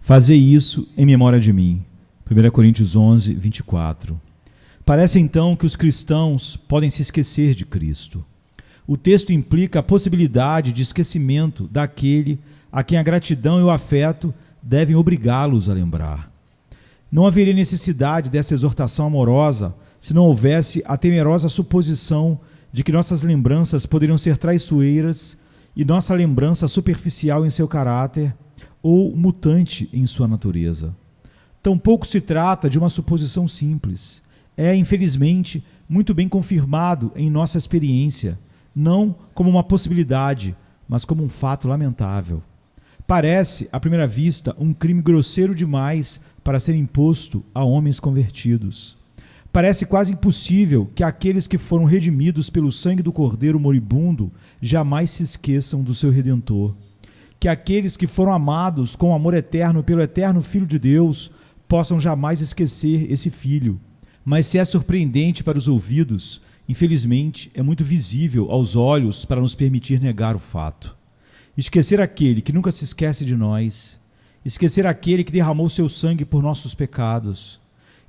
Fazei isso em memória de mim. 1 Coríntios 11, 24. Parece então que os cristãos podem se esquecer de Cristo. O texto implica a possibilidade de esquecimento daquele a quem a gratidão e o afeto devem obrigá-los a lembrar. Não haveria necessidade dessa exortação amorosa se não houvesse a temerosa suposição de que nossas lembranças poderiam ser traiçoeiras e nossa lembrança superficial em seu caráter ou mutante em sua natureza. Tampouco se trata de uma suposição simples. É, infelizmente, muito bem confirmado em nossa experiência, não como uma possibilidade, mas como um fato lamentável. Parece, à primeira vista, um crime grosseiro demais para ser imposto a homens convertidos. Parece quase impossível que aqueles que foram redimidos pelo sangue do Cordeiro moribundo jamais se esqueçam do seu Redentor. Que aqueles que foram amados com amor eterno pelo eterno Filho de Deus possam jamais esquecer esse Filho. Mas se é surpreendente para os ouvidos, infelizmente é muito visível aos olhos para nos permitir negar o fato. Esquecer aquele que nunca se esquece de nós, esquecer aquele que derramou seu sangue por nossos pecados,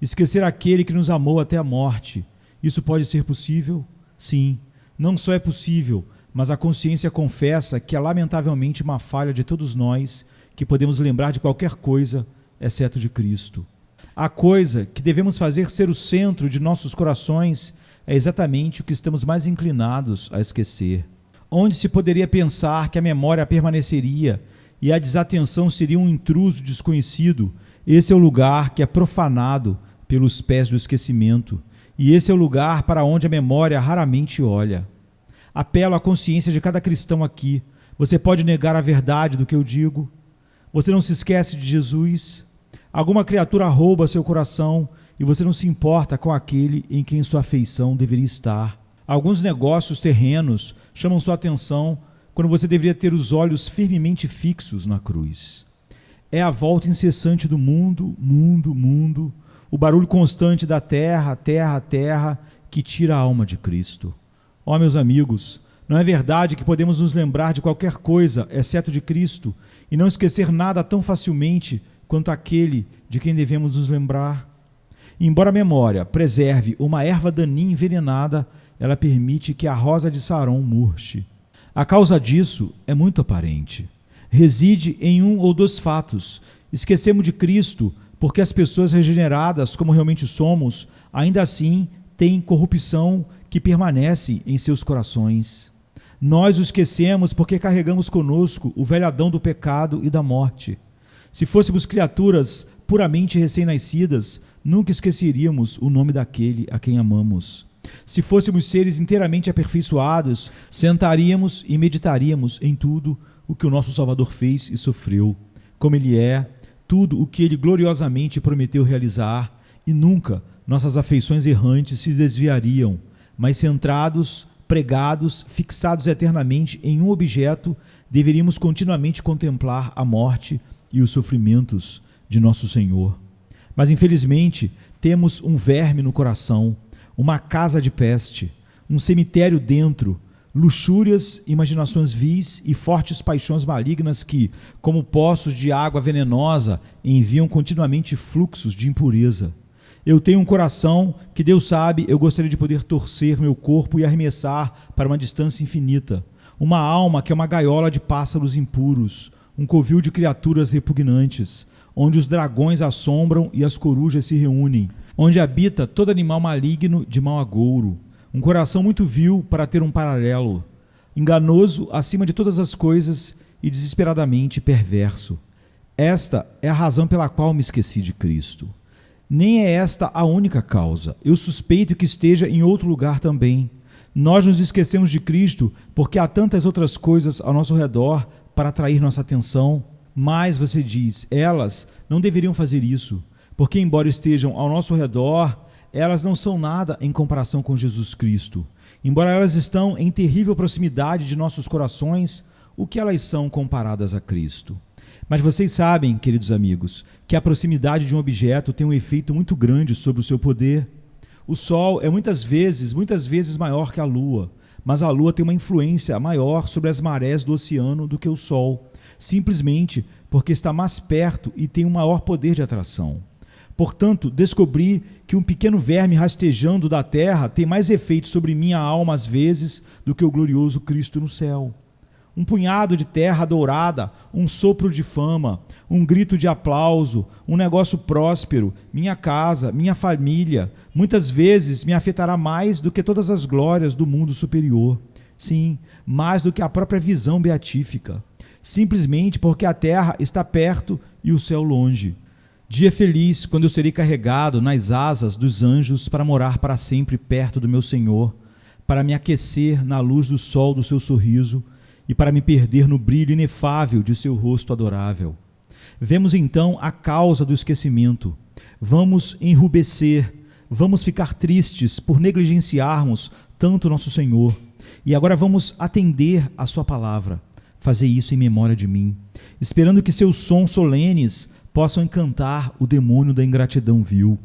esquecer aquele que nos amou até a morte, isso pode ser possível? Sim, não só é possível, mas a consciência confessa que é lamentavelmente uma falha de todos nós que podemos lembrar de qualquer coisa, exceto de Cristo. A coisa que devemos fazer ser o centro de nossos corações é exatamente o que estamos mais inclinados a esquecer. Onde se poderia pensar que a memória permaneceria e a desatenção seria um intruso desconhecido, esse é o lugar que é profanado pelos pés do esquecimento, e esse é o lugar para onde a memória raramente olha. Apelo à consciência de cada cristão aqui. Você pode negar a verdade do que eu digo? Você não se esquece de Jesus? Alguma criatura rouba seu coração e você não se importa com aquele em quem sua afeição deveria estar. Alguns negócios terrenos chamam sua atenção quando você deveria ter os olhos firmemente fixos na cruz. É a volta incessante do mundo, o barulho constante da terra, terra, que tira a alma de Cristo. Ó, meus amigos, não é verdade que podemos nos lembrar de qualquer coisa, exceto de Cristo, e não esquecer nada tão facilmente quanto aquele de quem devemos nos lembrar? Embora a memória preserve uma erva daninha envenenada, ela permite que a rosa de Saron murche. A causa disso é muito aparente. Reside em um ou dois fatos. Esquecemos de Cristo porque as pessoas regeneradas, como realmente somos, ainda assim têm corrupção que permanece em seus corações. Nós o esquecemos porque carregamos conosco o velho Adão do pecado e da morte. Se fôssemos criaturas puramente recém-nascidas, nunca esqueceríamos o nome daquele a quem amamos. Se fôssemos seres inteiramente aperfeiçoados, sentaríamos e meditaríamos em tudo o que o nosso Salvador fez e sofreu, como ele é, tudo o que ele gloriosamente prometeu realizar, e nunca nossas afeições errantes se desviariam, mas centrados, pregados, fixados eternamente em um objeto, deveríamos continuamente contemplar a morte e os sofrimentos de nosso Senhor. Mas infelizmente temos um verme no coração, uma casa de peste, um cemitério dentro, luxúrias, imaginações vis e fortes paixões malignas que, como poços de água venenosa, enviam continuamente fluxos de impureza. Eu tenho um coração que, Deus sabe, eu gostaria de poder torcer meu corpo e arremessar para uma distância infinita. Uma alma que é uma gaiola de pássaros impuros, um covil de criaturas repugnantes, onde os dragões assombram e as corujas se reúnem, onde habita todo animal maligno de mau agouro. Um coração muito vil para ter um paralelo, enganoso acima de todas as coisas e desesperadamente perverso. Esta é a razão pela qual me esqueci de Cristo. Nem é esta a única causa. Eu suspeito que esteja em outro lugar também. Nós nos esquecemos de Cristo porque há tantas outras coisas ao nosso redor para atrair nossa atenção. Mas, você diz, elas não deveriam fazer isso, porque embora estejam ao nosso redor, elas não são nada em comparação com Jesus Cristo. Embora elas estão em terrível proximidade de nossos corações, o que elas são comparadas a Cristo? Mas vocês sabem, queridos amigos, que a proximidade de um objeto tem um efeito muito grande sobre o seu poder. O Sol é muitas vezes maior que a Lua, mas a Lua tem uma influência maior sobre as marés do oceano do que o Sol, simplesmente porque está mais perto e tem um maior poder de atração. Portanto, descobri que um pequeno verme rastejando da terra tem mais efeito sobre minha alma às vezes do que o glorioso Cristo no céu. Um punhado de terra dourada, um sopro de fama, um grito de aplauso, um negócio próspero, minha casa, minha família, muitas vezes me afetará mais do que todas as glórias do mundo superior. Sim, mais do que a própria visão beatífica. Simplesmente porque a terra está perto e o céu longe. Dia feliz quando eu serei carregado nas asas dos anjos para morar para sempre perto do meu Senhor, para me aquecer na luz do sol do seu sorriso e para me perder no brilho inefável de seu rosto adorável. Vemos então a causa do esquecimento. Vamos enrubescer, vamos ficar tristes por negligenciarmos tanto nosso Senhor. E agora vamos atender a sua palavra, fazer isso em memória de mim, esperando que seus sons solenes possam encantar o demônio da ingratidão vil.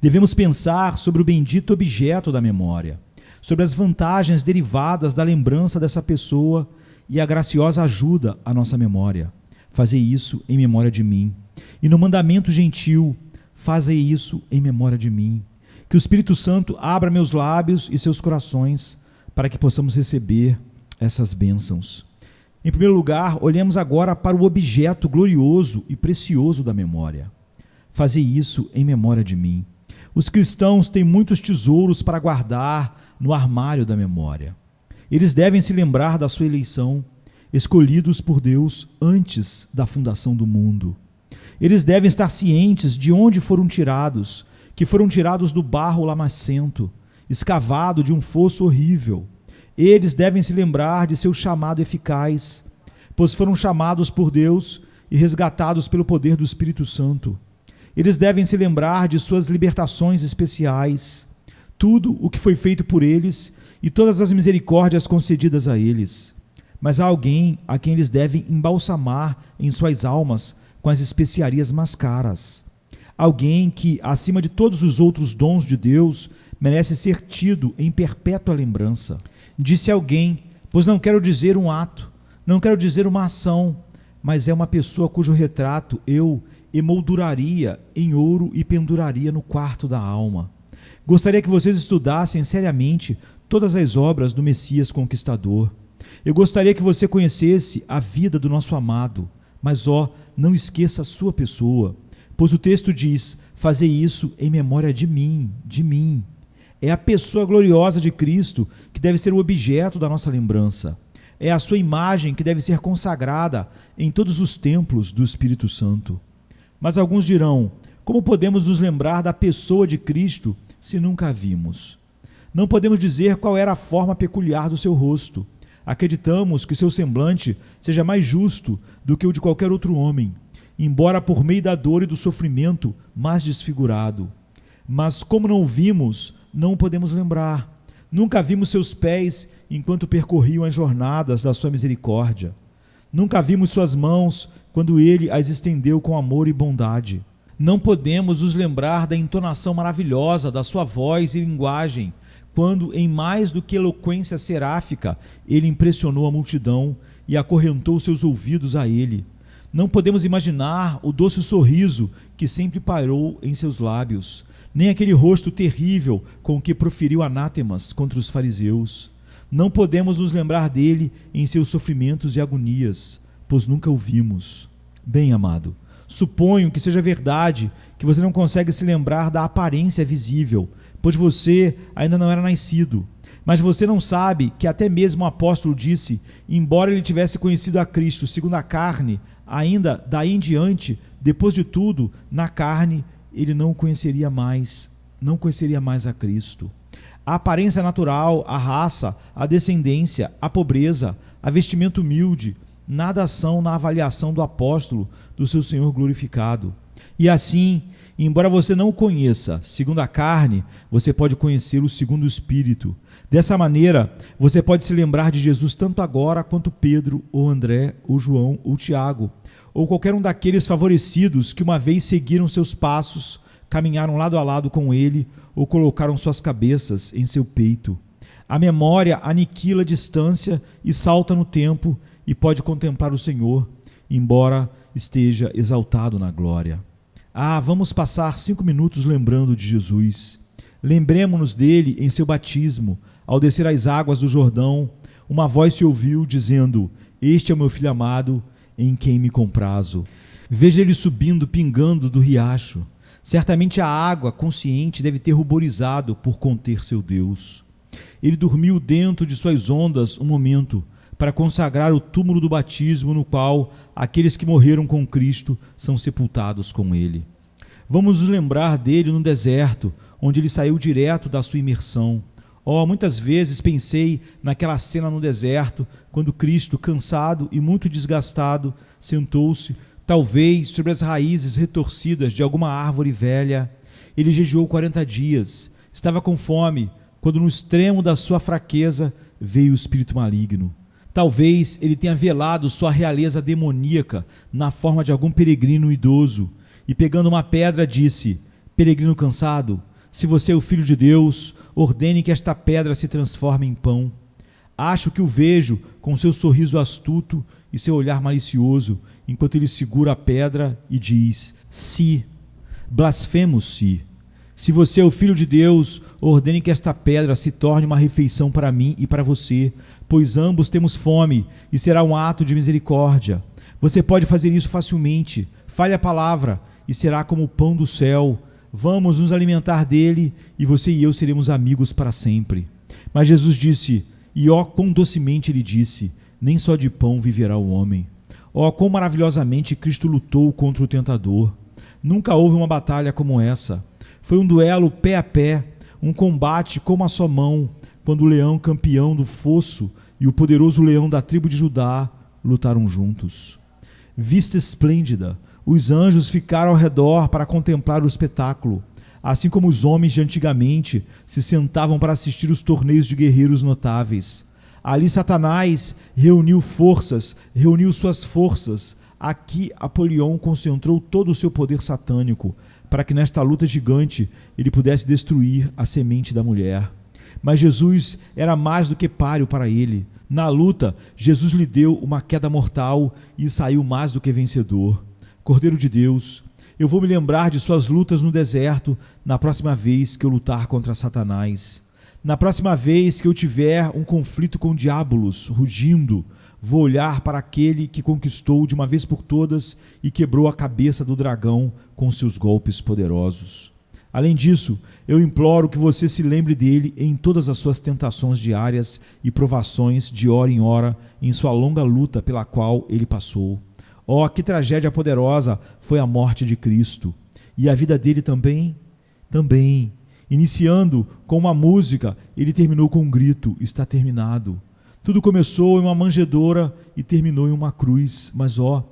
Devemos pensar sobre o bendito objeto da memória, sobre as vantagens derivadas da lembrança dessa pessoa e a graciosa ajuda à nossa memória. Fazer isso em memória de mim. E no mandamento gentil, fazer isso em memória de mim. Que o Espírito Santo abra meus lábios e seus corações para que possamos receber essas bênçãos. Em primeiro lugar, olhemos agora para o objeto glorioso e precioso da memória. Fazer isso em memória de mim. Os cristãos têm muitos tesouros para guardar no armário da memória. Eles devem se lembrar da sua eleição, escolhidos por Deus antes da fundação do mundo. Eles devem estar cientes de onde foram tirados, que foram tirados do barro lamacento, escavado de um fosso horrível. Eles devem se lembrar de seu chamado eficaz, pois foram chamados por Deus e resgatados pelo poder do Espírito Santo. Eles devem se lembrar de suas libertações especiais, tudo o que foi feito por eles e todas as misericórdias concedidas a eles. Mas há alguém a quem eles devem embalsamar em suas almas com as especiarias mais caras. Alguém que, acima de todos os outros dons de Deus, merece ser tido em perpétua lembrança. Disse alguém, pois não quero dizer um ato, não quero dizer uma ação, mas é uma pessoa cujo retrato eu emolduraria em ouro e penduraria no quarto da alma. Gostaria que vocês estudassem seriamente todas as obras do Messias Conquistador. Eu gostaria que você conhecesse a vida do nosso amado, mas não esqueça a sua pessoa, pois o texto diz, fazer isso em memória de mim, de mim. É a pessoa gloriosa de Cristo que deve ser o objeto da nossa lembrança. É a sua imagem que deve ser consagrada em todos os templos do Espírito Santo. Mas alguns dirão, como podemos nos lembrar da pessoa de Cristo se nunca a vimos? Não podemos dizer qual era a forma peculiar do seu rosto. Acreditamos que seu semblante seja mais justo do que o de qualquer outro homem, embora por meio da dor e do sofrimento mais desfigurado. Mas como não o vimos, não o podemos lembrar. Nunca vimos seus pés enquanto percorriam as jornadas da sua misericórdia. Nunca vimos suas mãos quando ele as estendeu com amor e bondade. Não podemos nos lembrar da entonação maravilhosa da sua voz e linguagem, quando, em mais do que eloquência seráfica, ele impressionou a multidão e acorrentou seus ouvidos a ele. Não podemos imaginar o doce sorriso que sempre pairou em seus lábios, nem aquele rosto terrível com que proferiu anátemas contra os fariseus. Não podemos nos lembrar dele em seus sofrimentos e agonias, pois nunca o vimos. Bem, amado, suponho que seja verdade que você não consegue se lembrar da aparência visível, pois você ainda não era nascido. Mas você não sabe que até mesmo o apóstolo disse, embora ele tivesse conhecido a Cristo segundo a carne, ainda daí em diante, depois de tudo, na carne, ele não conheceria mais a Cristo. A aparência natural, a raça, a descendência, a pobreza, a vestimenta humilde, nada são na avaliação do apóstolo do seu Senhor glorificado. E assim, embora você não o conheça segundo a carne, você pode conhecê-lo segundo o Espírito. Dessa maneira, você pode se lembrar de Jesus tanto agora quanto Pedro, ou André, ou João, ou Tiago, ou qualquer um daqueles favorecidos que uma vez seguiram seus passos, caminharam lado a lado com ele, ou colocaram suas cabeças em seu peito. A memória aniquila a distância e salta no tempo e pode contemplar o Senhor. embora esteja exaltado na glória. Vamos passar 5 minutos lembrando de Jesus. Lembremo-nos dele em seu batismo. Ao descer as águas do Jordão, uma voz se ouviu dizendo: Este é o meu filho amado, em quem me comprazo. Veja ele subindo, pingando do riacho. Certamente a água, consciente, deve ter ruborizado por conter seu Deus. Ele dormiu dentro de suas ondas um momento, para consagrar o túmulo do batismo no qual aqueles que morreram com Cristo são sepultados com ele. Vamos nos lembrar dele no deserto, onde ele saiu direto da sua imersão. Muitas vezes pensei naquela cena no deserto, quando Cristo, cansado e muito desgastado, sentou-se, talvez sobre as raízes retorcidas de alguma árvore velha. Ele jejuou 40 dias, estava com fome, quando no extremo da sua fraqueza veio o espírito maligno. Talvez ele tenha velado sua realeza demoníaca na forma de algum peregrino idoso, e pegando uma pedra disse: Peregrino cansado, se você é o Filho de Deus, ordene que esta pedra se transforme em pão. Acho que o vejo com seu sorriso astuto e seu olhar malicioso, enquanto ele segura a pedra e diz: Se, blasfemo-se. Se você é o Filho de Deus, ordene que esta pedra se torne uma refeição para mim e para você, pois ambos temos fome, e será um ato de misericórdia. Você pode fazer isso facilmente. Fale a palavra, e será como o pão do céu. Vamos nos alimentar dele, e você e eu seremos amigos para sempre. Mas Jesus disse, e quão docemente ele disse: nem só de pão viverá o homem. Quão maravilhosamente Cristo lutou contra o tentador. Nunca houve uma batalha como essa. Foi um duelo pé a pé, um combate com uma só mão, quando o leão campeão do fosso e o poderoso leão da tribo de Judá lutaram juntos. Vista esplêndida, os anjos ficaram ao redor para contemplar o espetáculo, assim como os homens de antigamente se sentavam para assistir os torneios de guerreiros notáveis. Ali Satanás reuniu suas forças. Aqui Apolion concentrou todo o seu poder satânico, para que nesta luta gigante ele pudesse destruir a semente da mulher. Mas Jesus era mais do que páreo para ele. Na luta, Jesus lhe deu uma queda mortal e saiu mais do que vencedor. Cordeiro de Deus, eu vou me lembrar de suas lutas no deserto na próxima vez que eu lutar contra Satanás. Na próxima vez que eu tiver um conflito com Diabolos, rugindo, vou olhar para aquele que conquistou de uma vez por todas e quebrou a cabeça do dragão com seus golpes poderosos. Além disso, eu imploro que você se lembre dele em todas as suas tentações diárias e provações de hora em hora em sua longa luta pela qual ele passou. Que tragédia poderosa foi a morte de Cristo! E a vida dele também? Também. Iniciando com uma música, ele terminou com um grito: está terminado. Tudo começou em uma manjedoura e terminou em uma cruz, mas o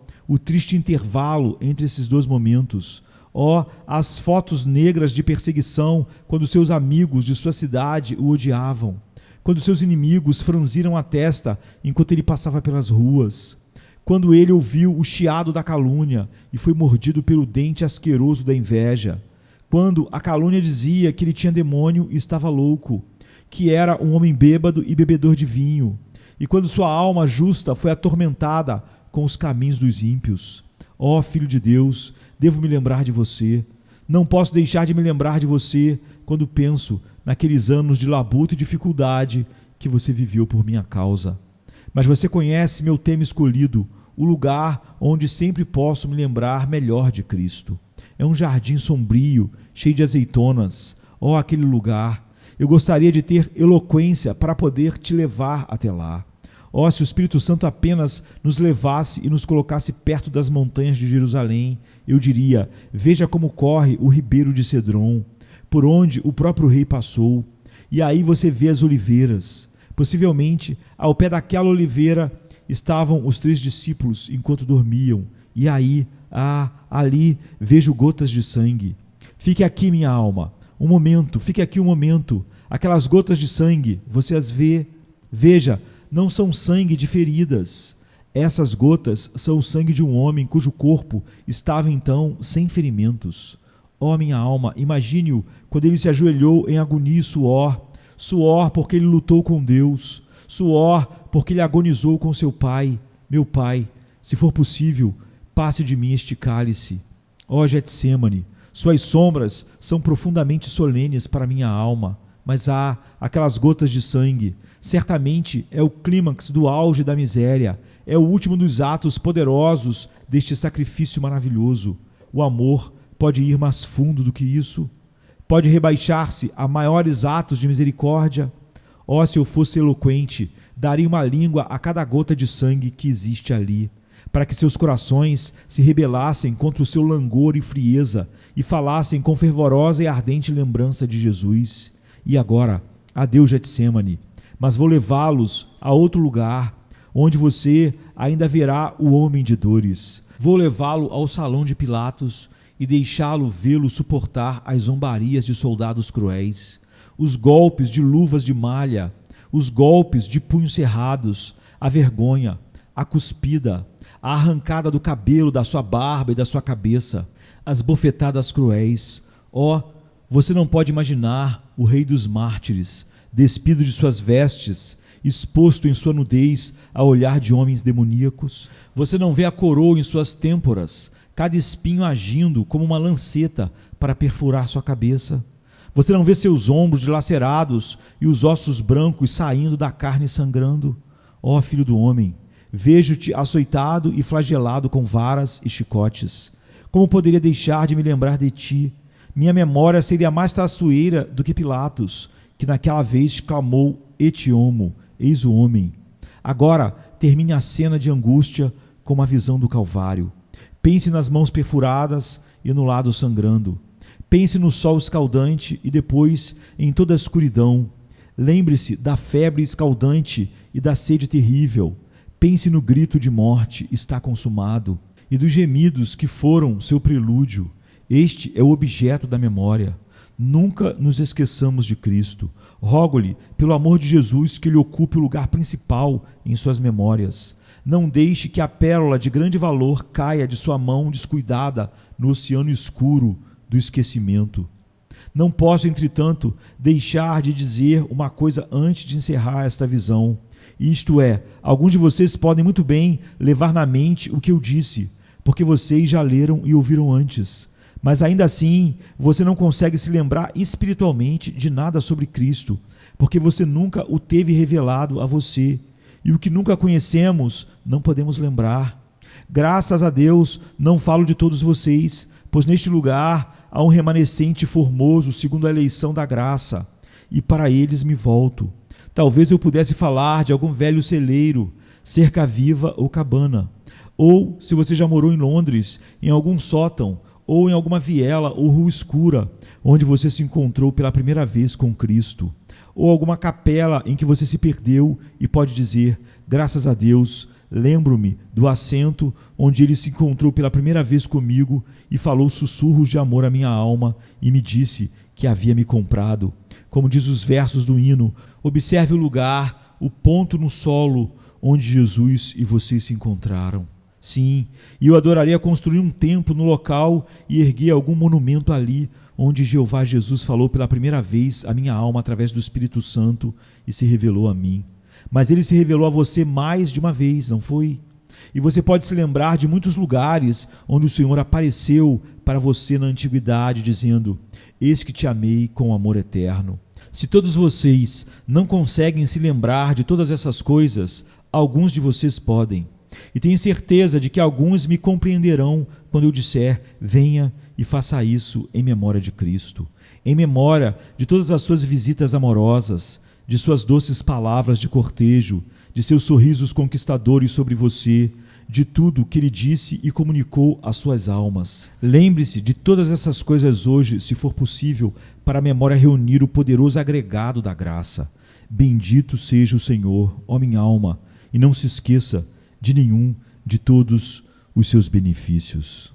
triste intervalo entre esses dois momentos. As fotos negras de perseguição, quando seus amigos de sua cidade o odiavam, quando seus inimigos franziram a testa enquanto ele passava pelas ruas, quando ele ouviu o chiado da calúnia e foi mordido pelo dente asqueroso da inveja, quando a calúnia dizia que ele tinha demônio e estava louco, que era um homem bêbado e bebedor de vinho, e quando sua alma justa foi atormentada com os caminhos dos ímpios. Filho de Deus, devo me lembrar de você. Não posso deixar de me lembrar de você quando penso naqueles anos de labuta e dificuldade que você viveu por minha causa. Mas você conhece meu tema escolhido, o lugar onde sempre posso me lembrar melhor de Cristo. É um jardim sombrio, cheio de azeitonas. Aquele lugar! Eu gostaria de ter eloquência para poder te levar até lá. Se o Espírito Santo apenas nos levasse e nos colocasse perto das montanhas de Jerusalém, eu diria: veja como corre o ribeiro de Cedron, por onde o próprio rei passou. E aí você vê as oliveiras. Possivelmente, ao pé daquela oliveira estavam os 3 discípulos enquanto dormiam. E aí, ali vejo gotas de sangue. Fique aqui, minha alma. Um momento, fique aqui um momento. Aquelas gotas de sangue, você as vê? Veja, não são sangue de feridas. Essas gotas são o sangue de um homem cujo corpo estava então sem ferimentos. Minha alma, imagine-o quando ele se ajoelhou em agonia e suor. Suor porque ele lutou com Deus. Suor porque ele agonizou com seu pai. Meu pai, Se for possível, passe de mim este cálice. Ó Getsêmani, suas sombras são profundamente solenes para minha alma, mas há aquelas gotas de sangue. Certamente é o clímax do auge da miséria, é o último dos atos poderosos deste sacrifício maravilhoso. O amor pode ir mais fundo do que isso? Pode rebaixar-se a maiores atos de misericórdia? Oh, se eu fosse eloquente, daria uma língua a cada gota de sangue que existe ali, para que seus corações se rebelassem contra o seu langor e frieza e falassem com fervorosa e ardente lembrança de Jesus. E agora, adeus Getsêmani, mas vou levá-los a outro lugar, onde você ainda verá o homem de dores. Vou levá-lo ao salão de Pilatos e deixá-lo vê-lo suportar as zombarias de soldados cruéis, os golpes de luvas de malha, os golpes de punhos cerrados, a vergonha, a cuspida, a arrancada do cabelo da sua barba e da sua cabeça, as bofetadas cruéis. Oh, você não pode imaginar o rei dos mártires, despido de suas vestes, exposto em sua nudez a olhar de homens demoníacos. Você não vê a coroa em suas têmporas, cada espinho agindo como uma lanceta para perfurar sua cabeça. Você não vê seus ombros dilacerados e os ossos brancos saindo da carne sangrando. Ó filho do homem, vejo-te açoitado e flagelado com varas e chicotes. Como poderia deixar de me lembrar de ti? Minha memória seria mais traiçoeira do que Pilatos, que naquela vez clamou: Ete homo, eis o homem. Agora termine a cena de angústia com uma visão do Calvário. Pense nas mãos perfuradas e no lado sangrando. Pense no sol escaldante e depois em toda a escuridão. Lembre-se da febre escaldante e da sede terrível. Pense no grito de morte: está consumado, e dos gemidos que foram seu prelúdio. Este é o objeto da memória. Nunca nos esqueçamos de Cristo. Rogo-lhe, pelo amor de Jesus, que ele ocupe o lugar principal em suas memórias. Não deixe que a pérola de grande valor caia de sua mão descuidada no oceano escuro do esquecimento. Não posso, entretanto, deixar de dizer uma coisa antes de encerrar esta visão. Isto é, alguns de vocês podem muito bem levar na mente o que eu disse, porque vocês já leram e ouviram antes. Mas ainda assim, você não consegue se lembrar espiritualmente de nada sobre Cristo, porque você nunca o teve revelado a você, e o que nunca conhecemos, não podemos lembrar. Graças a Deus, não falo de todos vocês, pois neste lugar há um remanescente formoso segundo a eleição da graça, e para eles me volto. Talvez eu pudesse falar de algum velho celeiro, cerca viva ou cabana, ou, se você já morou em Londres, em algum sótão, ou em alguma viela ou rua escura, onde você se encontrou pela primeira vez com Cristo, ou alguma capela em que você se perdeu e pode dizer: graças a Deus, lembro-me do assento onde ele se encontrou pela primeira vez comigo e falou sussurros de amor à minha alma e me disse que havia me comprado. Como diz os versos do hino, observe o lugar, o ponto no solo onde Jesus e vocês se encontraram. Sim, e eu adoraria construir um templo no local e erguer algum monumento ali, onde Jeová Jesus falou pela primeira vez à minha alma através do Espírito Santo e se revelou a mim. Mas ele se revelou a você mais de uma vez, não foi? E você pode se lembrar de muitos lugares onde o Senhor apareceu para você na antiguidade, dizendo: eis que te amei com amor eterno. Se todos vocês não conseguem se lembrar de todas essas coisas, alguns de vocês podem. E tenho certeza de que alguns me compreenderão quando eu disser: venha e faça isso em memória de Cristo, em memória de todas as suas visitas amorosas, de suas doces palavras de cortejo, de seus sorrisos conquistadores sobre você, de tudo que ele disse e comunicou às suas almas. Lembre-se de todas essas coisas hoje, se for possível, para a memória reunir o poderoso agregado da graça. Bendito seja o Senhor, ó minha alma, e não se esqueça de nenhum de todos os seus benefícios.